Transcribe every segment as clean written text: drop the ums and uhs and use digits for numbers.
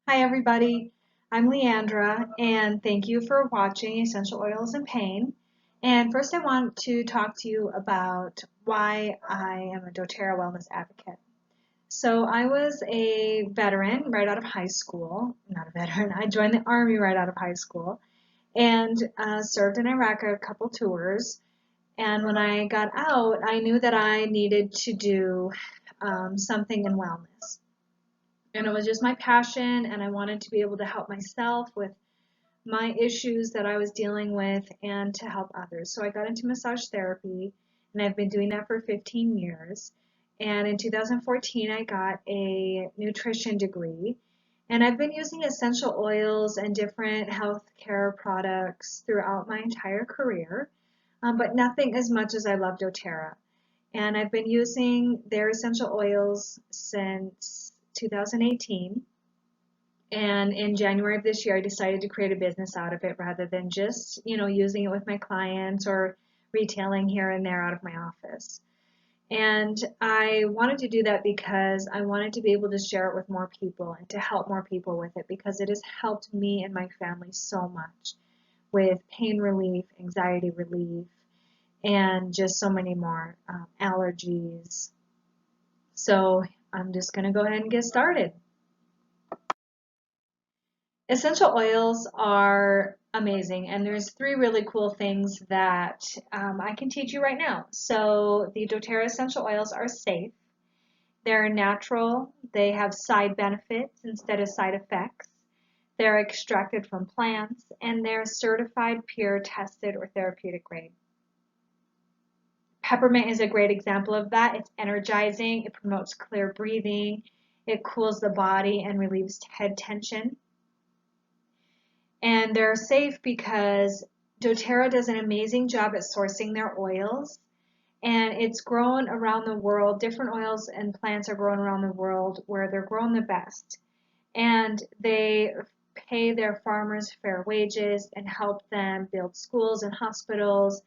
Hi everybody, I'm Leandra and thank you for watching Essential Oils and Pain. And first I want to talk to you about why I am a doTERRA wellness advocate. So I was a veteran right out of high school, not a veteran, I joined the Army right out of high school and served in Iraq a couple tours. And when I got out, I knew that I needed to do something in wellness. And it was just my passion, and I wanted to be able to help myself with my issues that I was dealing with and to help others. So I got into massage therapy, and I've been doing that for 15 years. And in 2014, I got a nutrition degree, and I've been using essential oils and different healthcare products throughout my entire career, but nothing as much as I love doTERRA. And I've been using their essential oils since 2018. And in January of this year, I decided to create a business out of it rather than just, using it with my clients or retailing here and there out of my office. And I wanted to do that because I wanted to be able to share it with more people and to help more people with it because it has helped me and my family so much with pain relief, anxiety relief, and just so many more allergies. So I'm just going to go ahead and get started. Essential oils are amazing, and there's three really cool things that I can teach you right now. So the doTERRA essential oils are safe. They're natural. They have side benefits instead of side effects. They're extracted from plants, and they're certified, pure, tested, or therapeutic grade. Peppermint is a great example of that. It's energizing. It promotes clear breathing. It cools the body and relieves head tension. And they're safe because doTERRA does an amazing job at sourcing their oils, and it's grown around the world. Different oils and plants are grown around the world where they're grown the best, and they pay their farmers fair wages and help them build schools and hospitals,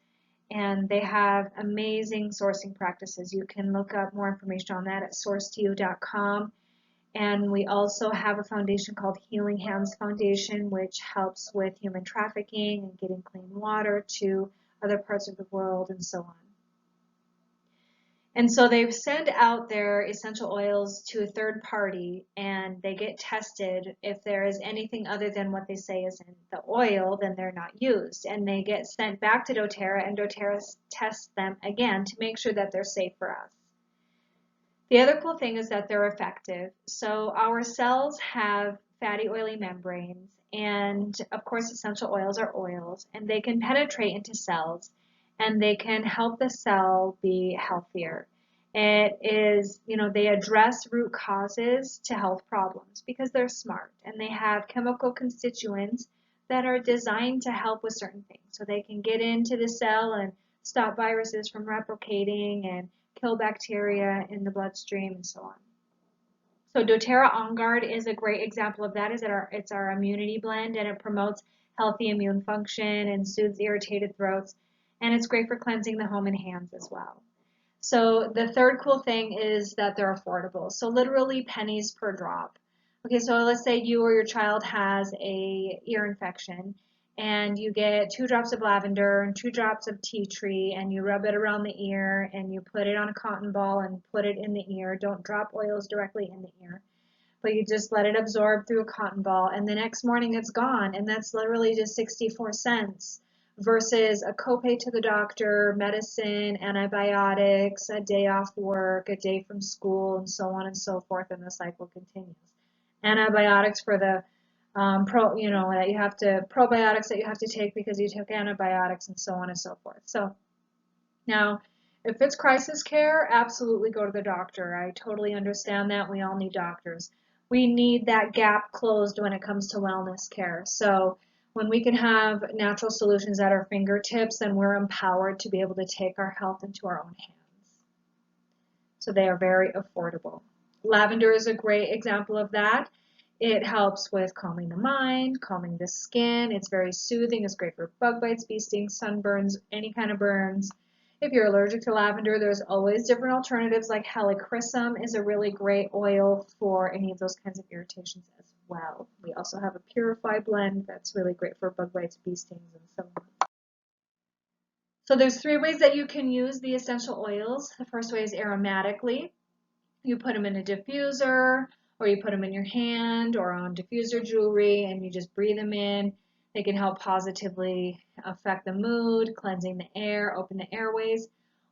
and they have amazing sourcing practices. You can look up more information on that at sourcetoyou.com. And we also have a foundation called Healing Hands Foundation, which helps with human trafficking and getting clean water to other parts of the world and so on. And so they've sent out their essential oils to a third party and they get tested. If there is anything other than what they say is in the oil, then they're not used. And they get sent back to doTERRA, and doTERRA tests them again to make sure that they're safe for us. The other cool thing is that they're effective. So our cells have fatty, oily membranes, and of course essential oils are oils, and they can penetrate into cells, and they can help the cell be healthier. It is, they address root causes to health problems because they're smart, and they have chemical constituents that are designed to help with certain things. So they can get into the cell and stop viruses from replicating and kill bacteria in the bloodstream and so on. So doTERRA On Guard is a great example of that. It's our immunity blend, and it promotes healthy immune function and soothes irritated throats, and it's great for cleansing the home and hands as well. So the third cool thing is that they're affordable. So literally pennies per drop. Okay, so let's say you or your child has a ear infection, and you get 2 drops of lavender and 2 drops of tea tree, and you rub it around the ear, and you put it on a cotton ball and put it in the ear. Don't drop oils directly in the ear, but you just let it absorb through a cotton ball, and the next morning it's gone, and that's literally just 64 cents versus a copay to the doctor, medicine, antibiotics, a day off work, a day from school, and so on and so forth, and the cycle continues. Antibiotics for the that you have to, probiotics that you have to take because you took antibiotics and so on and so forth. So now, if it's crisis care, absolutely go to the doctor. I totally understand that. We all need doctors. We need that gap closed when it comes to wellness care. So when we can have natural solutions at our fingertips, then we're empowered to be able to take our health into our own hands. So they are very affordable. Lavender is a great example of that. It helps with calming the mind, calming the skin. It's very soothing. It's great for bug bites, bee stings, sunburns, any kind of burns. If you're allergic to lavender, there's always different alternatives, like helichrysum is a really great oil for any of those kinds of irritations as well. We also have a purify blend that's really great for bug bites, bee stings, and so on. So there's 3 ways that you can use the essential oils. The first way is aromatically. You put them in a diffuser, or you put them in your hand or on diffuser jewelry, and you just breathe them in. They can help positively affect the mood, cleansing the air, open the airways.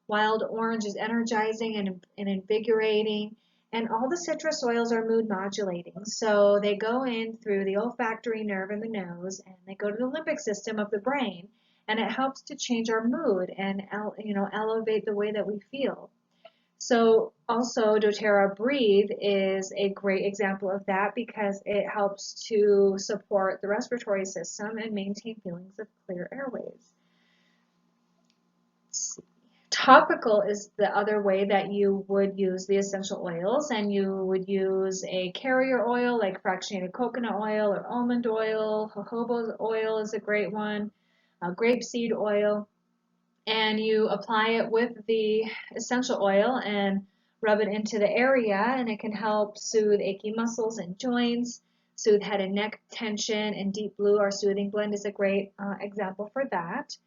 Wild orange is energizing and invigorating. And all the citrus oils are mood modulating. So they go in through the olfactory nerve in the nose, and they go to the limbic system of the brain. And it helps to change our mood and elevate the way that we feel. So also doTERRA Breathe is a great example of that because it helps to support the respiratory system and maintain feelings of clear airways. Let's see. Topical is the other way that you would use the essential oils, and you would use a carrier oil like fractionated coconut oil or almond oil. Jojoba oil is a great one, grapeseed oil. And you apply it with the essential oil and rub it into the area, and it can help soothe achy muscles and joints, soothe head and neck tension, and Deep Blue, our soothing blend, is a great example for that.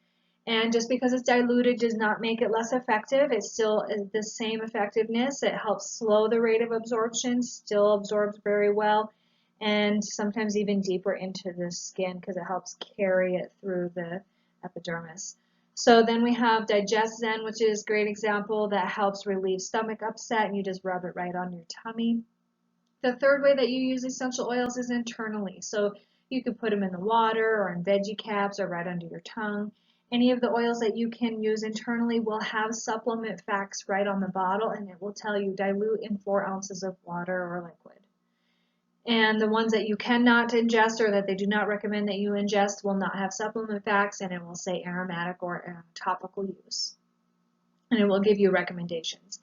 And just because it's diluted does not make it less effective. It still is the same effectiveness. It helps slow the rate of absorption, still absorbs very well, and sometimes even deeper into the skin because it helps carry it through the epidermis. So then we have Digest Zen, which is a great example that helps relieve stomach upset, and you just rub it right on your tummy. The third way that you use essential oils is internally. So you could put them in the water or in veggie caps or right under your tongue. Any of the oils that you can use internally will have supplement facts right on the bottle, and it will tell you dilute in 4 ounces of water or liquid. And the ones that you cannot ingest or that they do not recommend that you ingest will not have supplement facts, and it will say aromatic or topical use. And it will give you recommendations.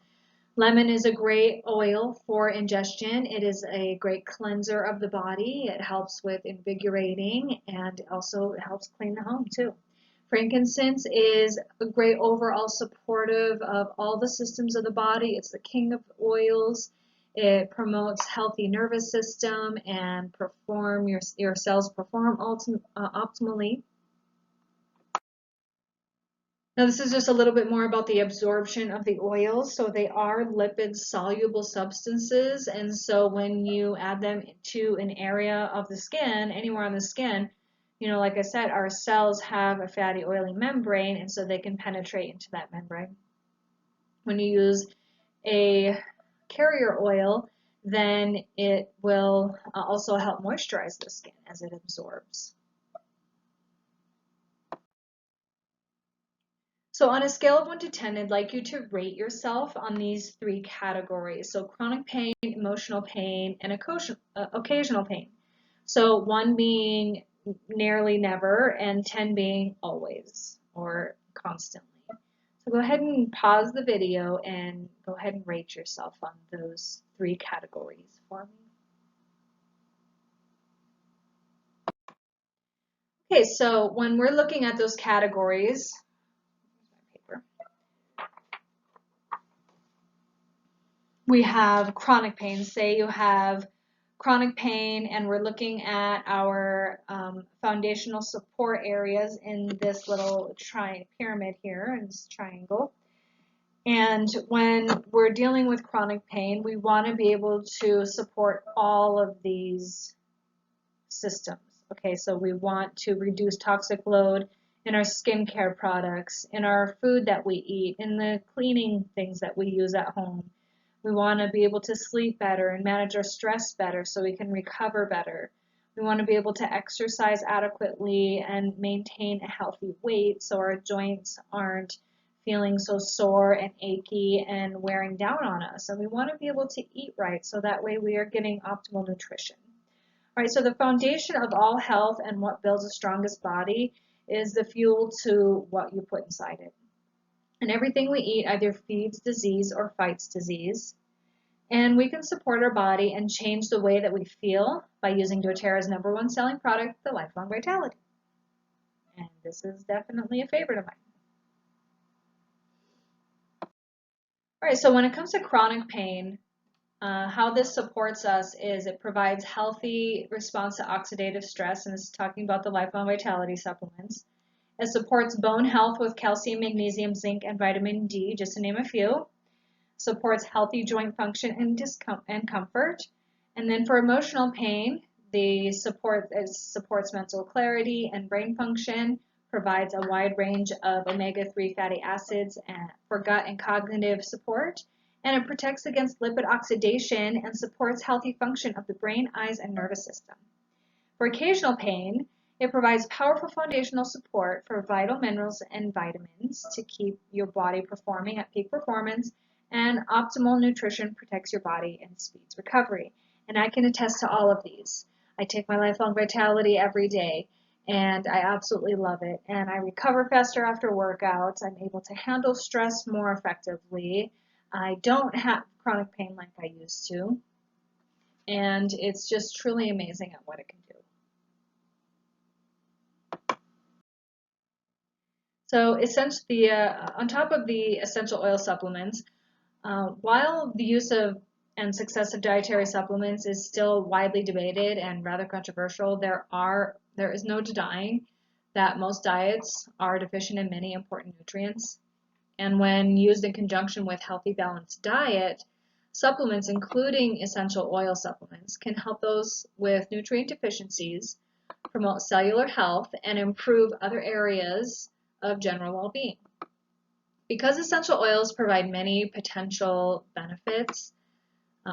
Lemon is a great oil for ingestion. It is a great cleanser of the body. It helps with invigorating, and also it helps clean the home too. Frankincense is a great overall supportive of all the systems of the body. It's the king of oils. It promotes healthy nervous system and your cells perform optimally. Now this is just a little bit more about the absorption of the oils. So they are lipid soluble substances, and so when you add them to an area of the skin, anywhere on the skin, like I said, our cells have a fatty oily membrane, and so they can penetrate into that membrane. When you use a carrier oil, then it will also help moisturize the skin as it absorbs. So on a scale of 1 to 10, I'd like you to rate yourself on these 3 categories. So chronic pain, emotional pain, and occasional pain. So 1 being nearly never, and 10 being always or constantly. So go ahead and pause the video and go ahead and rate yourself on those 3 categories for me. Okay, so when we're looking at those categories, we have chronic pain. Say you have chronic pain, and we're looking at our foundational support areas in this little pyramid here, in this triangle. And when we're dealing with chronic pain, we want to be able to support all of these systems. Okay, so we want to reduce toxic load in our skincare products, in our food that we eat, in the cleaning things that we use at home. We want to be able to sleep better and manage our stress better so we can recover better. We want to be able to exercise adequately and maintain a healthy weight so our joints aren't feeling so sore and achy and wearing down on us. And we want to be able to eat right so that way we are getting optimal nutrition. All right, so the foundation of all health and what builds the strongest body is the fuel to what you put inside it. And everything we eat either feeds disease or fights disease. And we can support our body and change the way that we feel by using doTERRA's #1 selling product, the Lifelong Vitality. And this is definitely a favorite of mine. All right, so when it comes to chronic pain, how this supports us is it provides healthy response to oxidative stress, and this is talking about the lifelong vitality supplements. It supports bone health with calcium, magnesium, zinc, and vitamin D, just to name a few. Supports healthy joint function and comfort. And then for emotional pain, it supports mental clarity and brain function, provides a wide range of omega-3 fatty acids for gut and cognitive support, and it protects against lipid oxidation and supports healthy function of the brain, eyes, and nervous system. For occasional pain, it provides powerful foundational support for vital minerals and vitamins to keep your body performing at peak performance, and optimal nutrition protects your body and speeds recovery. And I can attest to all of these. I take my Lifelong Vitality every day, and I absolutely love it. And I recover faster after workouts. I'm able to handle stress more effectively. I don't have chronic pain like I used to. And it's just truly amazing at what it can do. So essentially, on top of the essential oil supplements, while the use of and success of dietary supplements is still widely debated and rather controversial, there is no denying that most diets are deficient in many important nutrients. And when used in conjunction with healthy, balanced diet, supplements, including essential oil supplements, can help those with nutrient deficiencies, promote cellular health, and improve other areas of general well-being. Because essential oils provide many potential benefits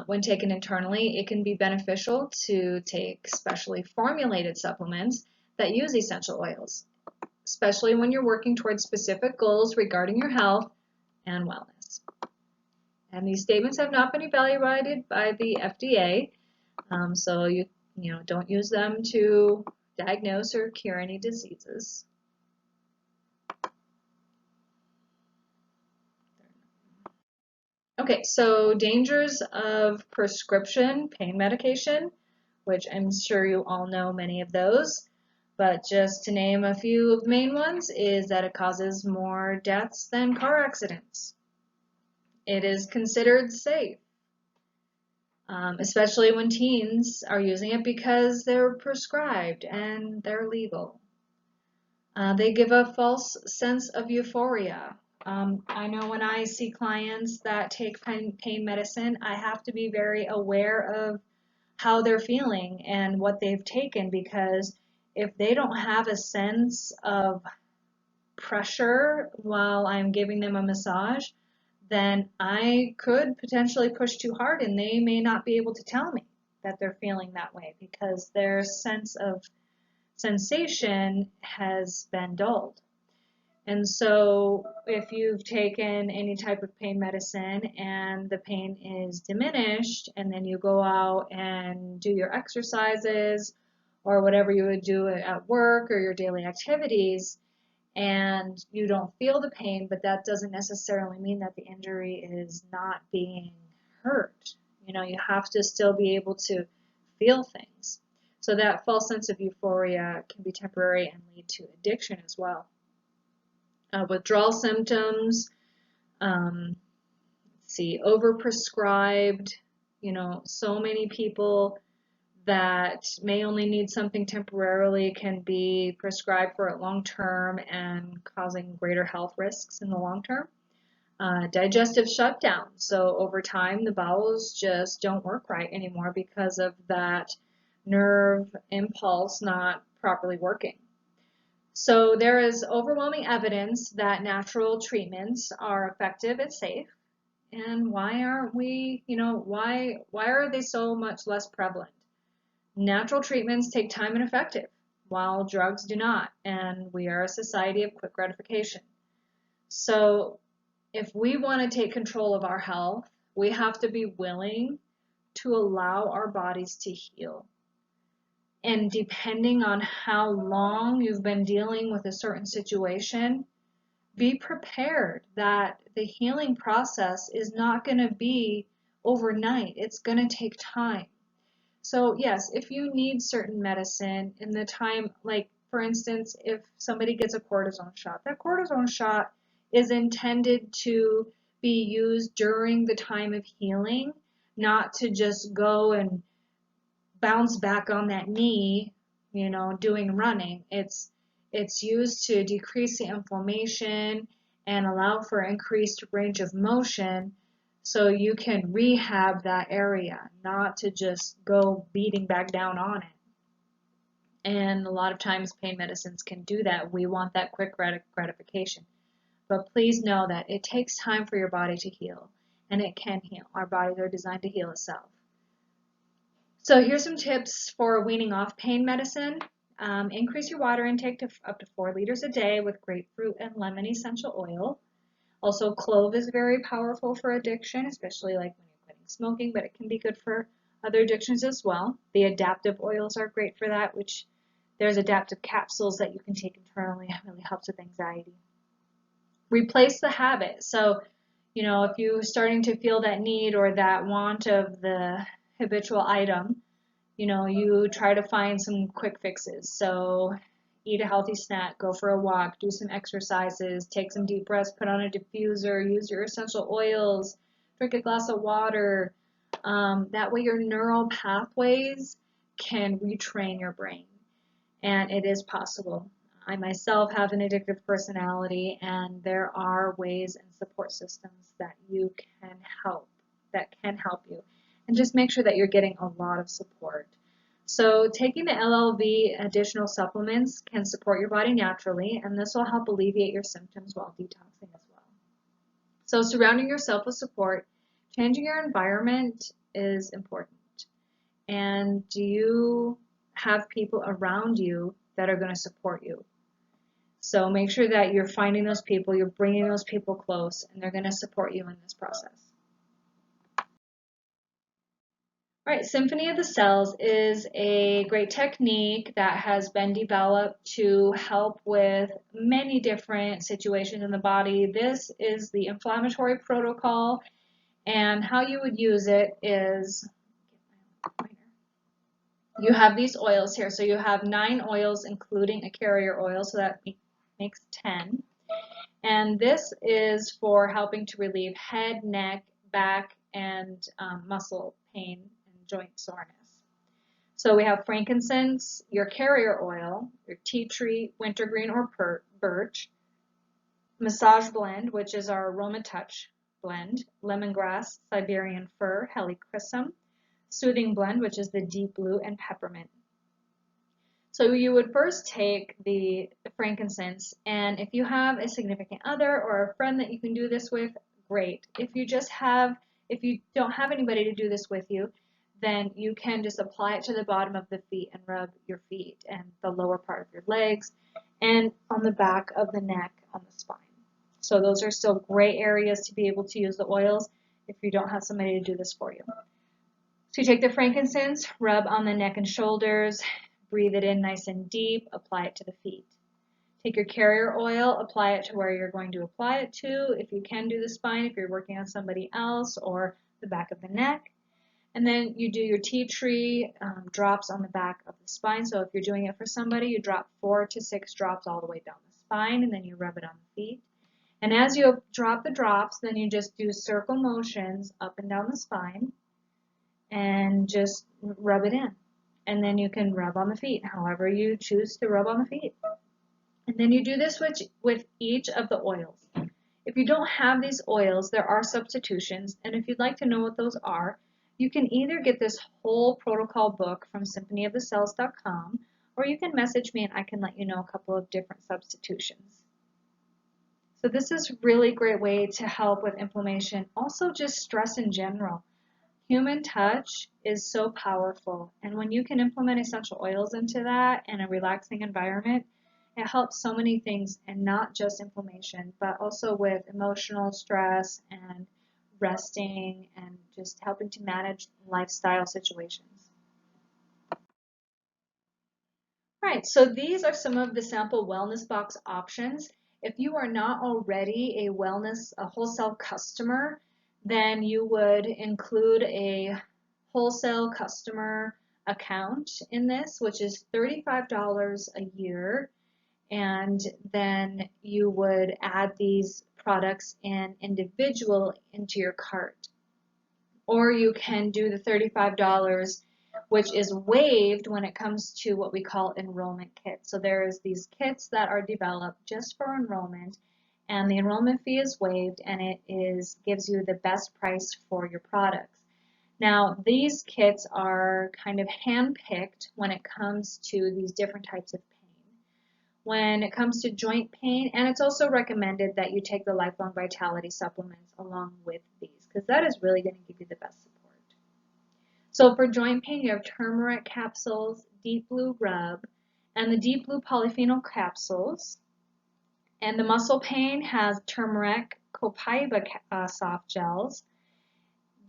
when taken internally, it can be beneficial to take specially formulated supplements that use essential oils, especially when you're working towards specific goals regarding your health and wellness. And these statements have not been evaluated by the FDA, so you don't use them to diagnose or cure any diseases. Okay, so dangers of prescription pain medication, which I'm sure you all know many of those, but just to name a few of the main ones is that it causes more deaths than car accidents. It is considered safe, especially when teens are using it because they're prescribed and they're legal. They give a false sense of euphoria. I know when I see clients that take pain medicine, I have to be very aware of how they're feeling and what they've taken, because if they don't have a sense of pressure while I'm giving them a massage, then I could potentially push too hard and they may not be able to tell me that they're feeling that way because their sense of sensation has been dulled. And so if you've taken any type of pain medicine and the pain is diminished, and then you go out and do your exercises or whatever you would do at work or your daily activities, and you don't feel the pain, but that doesn't necessarily mean that the injury is not being hurt. You have to still be able to feel things. So that false sense of euphoria can be temporary and lead to addiction as well. Withdrawal symptoms, overprescribed, so many people that may only need something temporarily can be prescribed for it long term and causing greater health risks in the long term. Digestive shutdown, so over time the bowels just don't work right anymore because of that nerve impulse not properly working. So there is overwhelming evidence that natural treatments are effective and safe. And why aren't we, why are they so much less prevalent? Natural treatments take time and effective, while drugs do not, and we are a society of quick gratification. So if we want to take control of our health, we have to be willing to allow our bodies to heal. And depending on how long you've been dealing with a certain situation, be prepared that the healing process is not going to be overnight. It's going to take time. So yes, if you need certain medicine in the time, like for instance, if somebody gets a cortisone shot, that cortisone shot is intended to be used during the time of healing, not to just go and bounce back on that knee, you know, doing running. It's used to decrease the inflammation and allow for increased range of motion so you can rehab that area, not to just go beating back down on it. And a lot of times pain medicines can do that. We want that quick gratification. But please know that it takes time for your body to heal, and it can heal. Our bodies are designed to heal itself. So here's some tips for weaning off pain medicine. Increase your water intake to up to 4 liters a day with grapefruit and lemon essential oil. Also, clove is very powerful for addiction, especially like when you're quitting smoking, but it can be good for other addictions as well. The adaptive oils are great for that, which there's adaptive capsules that you can take internally. It really helps with anxiety. Replace the habit. So, you know, if you're starting to feel that need or that want of the habitual item, you know, you try to find some quick fixes. So eat a healthy snack, go for a walk, do some exercises, take some deep breaths, put on a diffuser, use your essential oils, drink a glass of water. That way your neural pathways can retrain your brain. And it is possible. I myself have an addictive personality, and there are ways and support systems that you can help, that can help you. And just make sure that you're getting a lot of support. So taking the LLV additional supplements can support your body naturally, and this will help alleviate your symptoms while detoxing as well. So surrounding yourself with support, changing your environment is important. And do you have people around you that are going to support you? So make sure that you're finding those people, you're bringing those people close, and they're going to support you in this process. All right, Symphony of the Cells is a great technique that has been developed to help with many different situations in the body. This is the inflammatory protocol, and how you would use it is, you have these oils here. So you have 9 oils, including a carrier oil, so that makes 10. And this is for helping to relieve head, neck, back, and muscle pain and joint soreness. So we have frankincense, your carrier oil, your tea tree, wintergreen or birch, massage blend, which is our Aroma Touch blend, lemongrass, Siberian fir, helichrysum, soothing blend, which is the deep blue, and peppermint. So you would first take the frankincense, and if you have a significant other or a friend that you can do this with, great. If you don't have anybody to do this with you, then you can just apply it to the bottom of the feet and rub your feet and the lower part of your legs and on the back of the neck on the spine. So those are still great areas to be able to use the oils if you don't have somebody to do this for you. So you take the frankincense, rub on the neck and shoulders, breathe it in nice and deep, apply it to the feet. Take your carrier oil, apply it to where you're going to apply it to. If you can do the spine, if you're working on somebody else, or the back of the neck. And then you do your tea tree drops on the back of the spine. So if you're doing it for somebody, you drop 4 to 6 drops all the way down the spine, and then you rub it on the feet. And as you drop the drops, then you just do circle motions up and down the spine and just rub it in. And then you can rub on the feet, however you choose to rub on the feet. And then you do this with each of the oils. If you don't have these oils, there are substitutions, and if you'd like to know what those are, you can either get this whole protocol book from symphonyofthecells.com, or you can message me and I can let you know a couple of different substitutions. So this is a really great way to help with inflammation, also just stress in general. Human touch is so powerful, and when you can implement essential oils into that and a relaxing environment, it helps so many things, and not just inflammation, but also with emotional stress and resting and just helping to manage lifestyle situations. All right, so these are some of the sample wellness box options. If you are not already a wholesale customer, then you would include a wholesale customer account in this, which is $35 a year. and then you would add these products in individual into your cart. Or you can do the $35, which is waived when it comes to what we call enrollment kits. So there's these kits that are developed just for enrollment, and the enrollment fee is waived, and it gives you the best price for your products. Now, these kits are kind of hand-picked when it comes to these different types of pain. When it comes to joint pain, and it's also recommended that you take the Lifelong Vitality supplements along with these, because that is really going to give you the best support. So for joint pain, you have turmeric capsules, deep blue rub, and the deep blue polyphenol capsules. And the muscle pain has turmeric, copaiba soft gels,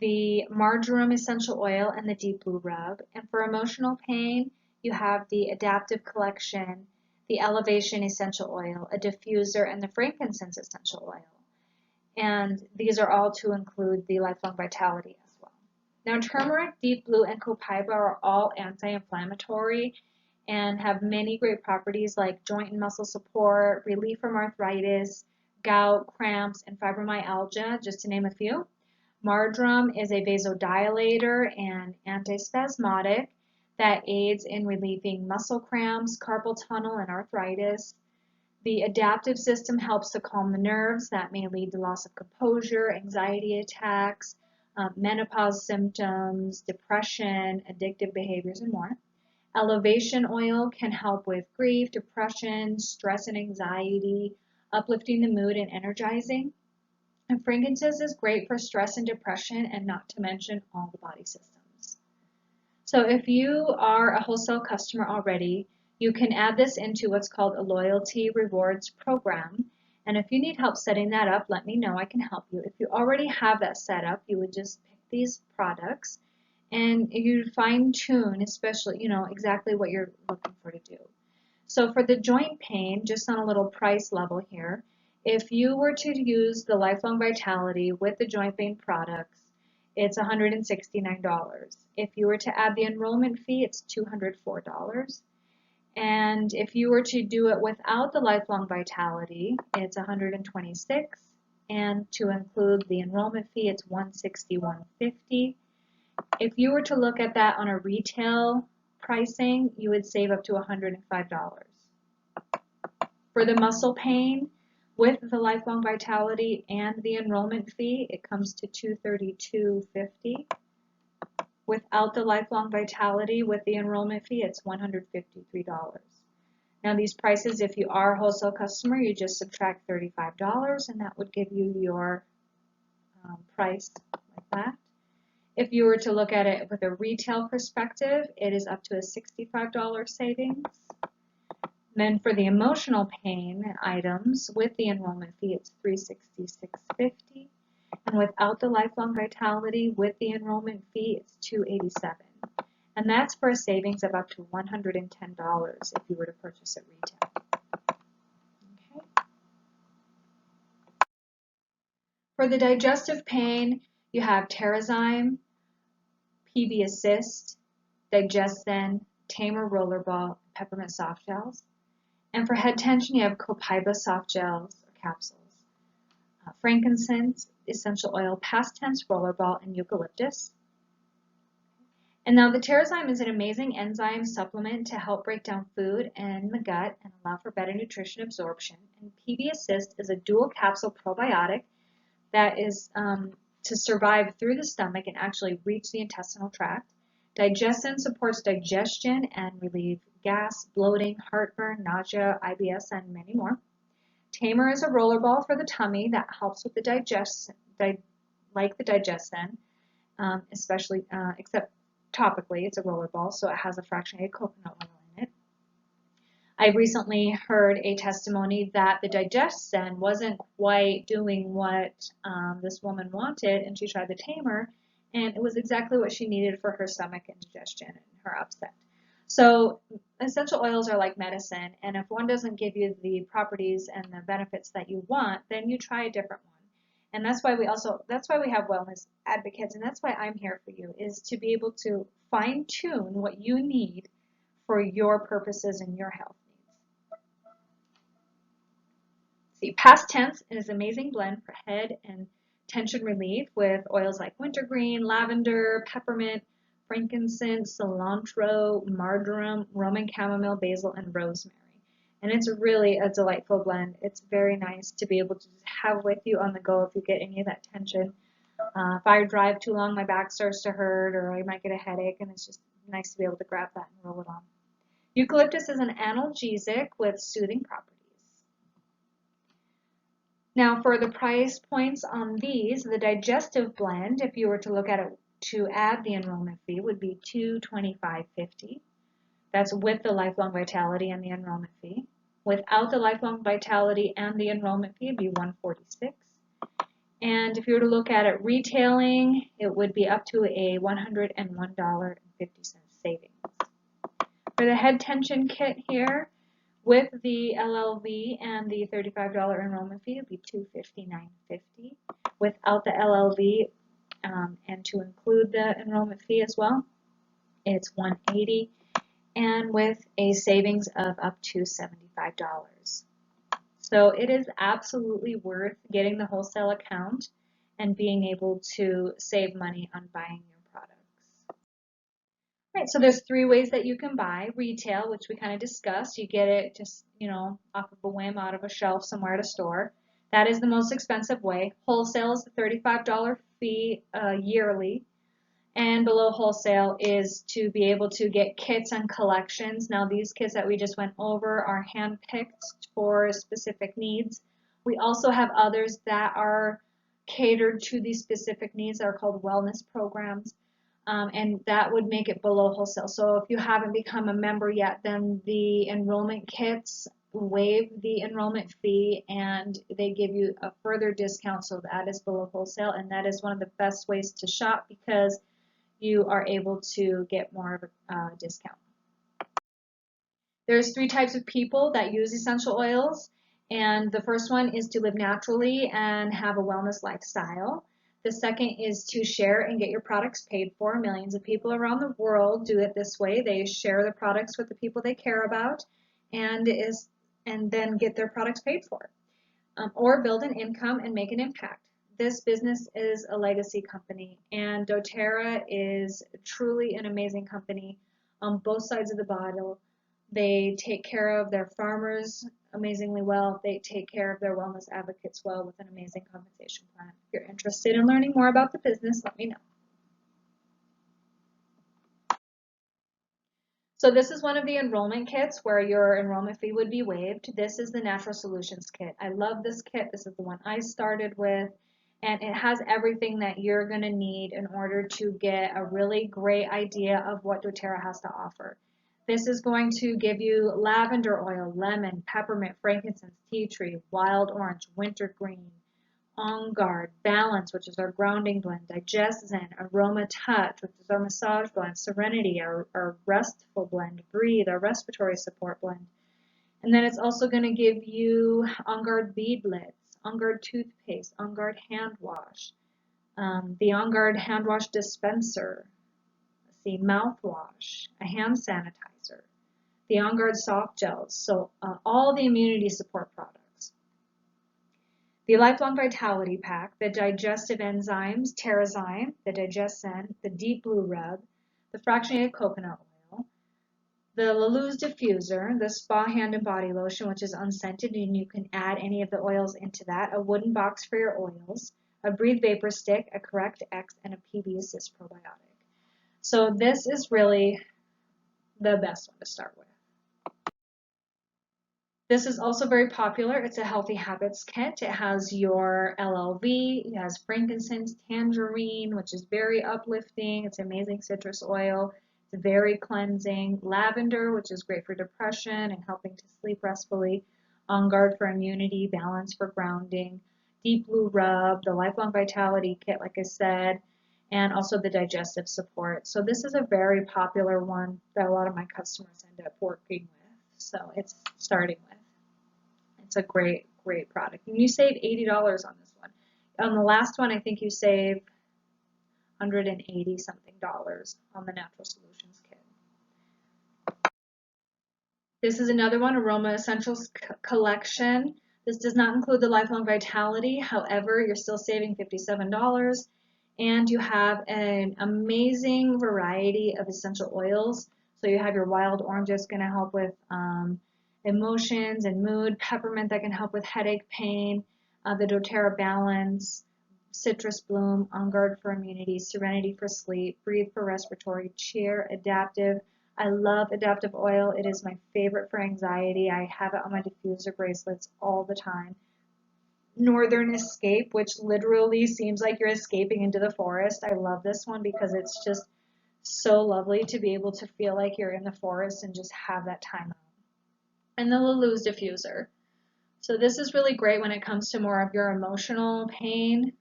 the marjoram essential oil, and the deep blue rub. And for emotional pain, you have the adaptive collection, the elevation essential oil, a diffuser, and the frankincense essential oil. And these are all to include the Lifelong Vitality as well. Now, turmeric, deep blue, and copaiba are all anti-inflammatory and have many great properties like joint and muscle support, relief from arthritis, gout, cramps, and fibromyalgia, just to name a few. Marjoram is a vasodilator and antispasmodic that aids in relieving muscle cramps, carpal tunnel, and arthritis. The adaptive system helps to calm the nerves that may lead to loss of composure, anxiety attacks, menopause symptoms, depression, addictive behaviors, and more. Elevation oil can help with grief, depression, stress and anxiety, uplifting the mood and energizing. And frankincense is great for stress and depression, and not to mention all the body systems. So if you are a wholesale customer already, you can add this into what's called a loyalty rewards program. And if you need help setting that up, let me know. I can help you. If you already have that set up, you would just pick these products and you fine tune, especially, exactly what you're looking for to do. So for the joint pain, just on a little price level here, if you were to use the Lifelong Vitality with the joint pain products, it's $169. If you were to add the enrollment fee, it's $204. And if you were to do it without the Lifelong Vitality, it's $126. And to include the enrollment fee, it's $161.50. If you were to look at that on a retail pricing, you would save up to $105. For the muscle pain, with the Lifelong Vitality and the enrollment fee, it comes to $232.50. Without the Lifelong Vitality, with the enrollment fee, it's $153. Now these prices, if you are a wholesale customer, you just subtract $35 and that would give you your price like that. If you were to look at it with a retail perspective, it is up to a $65 savings. Then for the emotional pain items, with the enrollment fee, it's $366.50. And without the Lifelong Vitality, with the enrollment fee, it's $287. And that's for a savings of up to $110 if you were to purchase at retail. Okay. For the digestive pain, you have Terrazyme, PB Assist, Digestin, Tamer Rollerball, Peppermint Soft Gels. And for head tension, you have Copaiba Soft Gels or capsules, frankincense, essential oil, past tense rollerball, and eucalyptus. And now the Terrazyme is an amazing enzyme supplement to help break down food in the gut and allow for better nutrition absorption. And PB Assist is a dual capsule probiotic that is to survive through the stomach and actually reach the intestinal tract. Digestin supports digestion and relieve gas, bloating, heartburn, nausea, IBS, and many more. Tamer is a rollerball for the tummy that helps with the digestion, like the digestin, especially, except topically, it's a rollerball, so it has a fractionated coconut oil in it. I recently heard a testimony that the digestin wasn't quite doing what this woman wanted, and she tried the Tamer, and it was exactly what she needed for her stomach indigestion and her upset. So essential oils are like medicine, and if one doesn't give you the properties and the benefits that you want, then you try a different one. And that's why we have wellness advocates, and that's why I'm here for you, is to be able to fine tune what you need for your purposes and your health needs. see, Past Tense is an amazing blend for head and tension relief with oils like wintergreen, lavender, peppermint, frankincense, cilantro, marjoram, Roman chamomile, basil, and rosemary. And it's really a delightful blend. It's very nice to be able to just have with you on the go if you get any of that tension. If I drive too long, my back starts to hurt, or I might get a headache, and it's just nice to be able to grab that and roll it on. Eucalyptus is an analgesic with soothing properties. Now for the price points on these, the digestive blend, if you were to look at it to add the enrollment fee, would be $225.50. That's with the lifelong vitality and the enrollment fee. Without the lifelong vitality and the enrollment fee, it'd be $146. And if you were to look at it retailing, it would be up to a $101.50 savings. For the head tension kit here, with the LLV and the $35 enrollment fee, it would be $259.50. Without the LLV and to include the enrollment fee as well, it's $180, and with a savings of up to $75. So it is absolutely worth getting the wholesale account and being able to save money on buying your products. Right, so there's 3 ways that you can buy. Retail, which we kind of discussed. You get it just, off of a whim out of a shelf somewhere at a store. That is the most expensive way. Wholesale is the $35 fee yearly. And below wholesale is to be able to get kits and collections. Now these kits that we just went over are hand-picked for specific needs. We also have others that are catered to these specific needs that are called wellness programs. And that would make it below wholesale. So if you haven't become a member yet, then the enrollment kits waive the enrollment fee and they give you a further discount, so that is below wholesale, and that is one of the best ways to shop because you are able to get more of a discount. There's 3 types of people that use essential oils, and the first one is to live naturally and have a wellness lifestyle. The second is to share and get your products paid for. Millions of people around the world do it this way. They share the products with the people they care about and then get their products paid for. Or build an income and make an impact. This business is a legacy company, and doTERRA is truly an amazing company on both sides of the bottle. They take care of their farmers amazingly well. They take care of their wellness advocates well with an amazing compensation plan. If you're interested in learning more about the business, let me know. So this is one of the enrollment kits where your enrollment fee would be waived. This is the Natural Solutions Kit. I love this kit. This is the one I started with, and it has everything that you're going to need in order to get a really great idea of what doTERRA has to offer. This is going to give you lavender oil, lemon, peppermint, frankincense, tea tree, wild orange, wintergreen, On Guard, Balance, which is our grounding blend, Digest Zen, Aroma Touch, which is our massage blend, Serenity, our restful blend, Breathe, our respiratory support blend. And then it's also going to give you On Guard beadlets, On Guard toothpaste, On Guard hand wash, the On Guard hand wash dispenser, the mouthwash, a hand sanitizer, the On Guard soft gels, so all the immunity support products. The Lifelong Vitality Pack, the digestive enzymes, Terrazyme, the Digest Zen, the Deep Blue Rub, the fractionated coconut oil, the Laluz diffuser, the Spa hand and body lotion, which is unscented, and you can add any of the oils into that, a wooden box for your oils, a Breathe Vapor Stick, a Correct X, and a PB Assist probiotic. So this is really the best one to start with. This is also very popular. It's a Healthy Habits Kit. It has your LLV, it has frankincense, tangerine, which is very uplifting. It's amazing citrus oil. It's very cleansing. Lavender, which is great for depression and helping to sleep restfully. On Guard for immunity, Balance for grounding. Deep Blue Rub, the Lifelong Vitality Kit, like I said, and also the digestive support. So this is a very popular one that a lot of my customers end up working with. So it's starting with. It's a great, great product. And you save $80 on this one. On the last one, I think you save $180 something on the Natural Solutions Kit. This is another one, Aroma Essentials Collection. This does not include the Lifelong Vitality. However, you're still saving $57 and you have an amazing variety of essential oils. So you have your wild orange that's going to help with emotions and mood, peppermint that can help with headache, pain, the doTERRA Balance, citrus bloom, On Guard for immunity, serenity for sleep, breathe for respiratory, cheer, adaptive. I love adaptive oil. It is my favorite for anxiety. I have it on my diffuser bracelets all the time. Northern Escape, which literally seems like you're escaping into the forest. I love this one because it's just so lovely to be able to feel like you're in the forest and just have that time out. And the Lulu's diffuser. So this is really great when it comes to more of your emotional pain.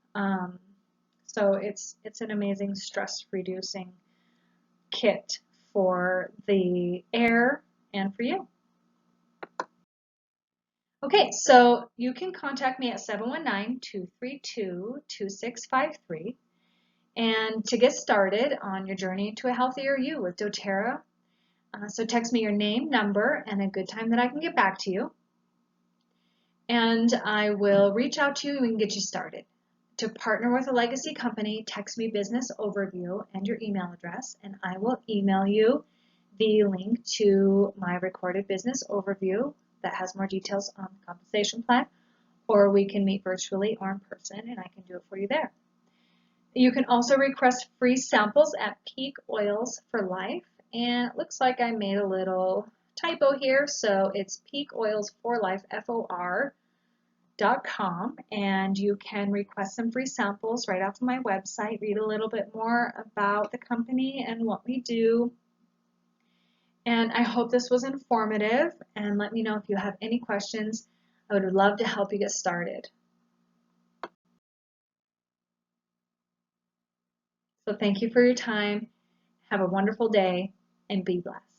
So it's an amazing stress reducing kit for the air and for you. Okay, so you can contact me at 719-232-2653 and to get started on your journey to a healthier you with doTERRA. So text me your name, number, and a good time that I can get back to you. And I will reach out to you and we can get you started. To partner with a legacy company, text me business overview and your email address, and I will email you the link to my recorded business overview that has more details on the compensation plan, or we can meet virtually or in person and I can do it for you there. You can also request free samples at Peak Oils for Life, and it looks like I made a little typo here, so it's Peak Oils for Life, FOR.com, and you can request some free samples right off of my website, read a little bit more about the company and what we do. And I hope this was informative, and let me know if you have any questions. I would love to help you get started. So thank you for your time. Have a wonderful day and be blessed.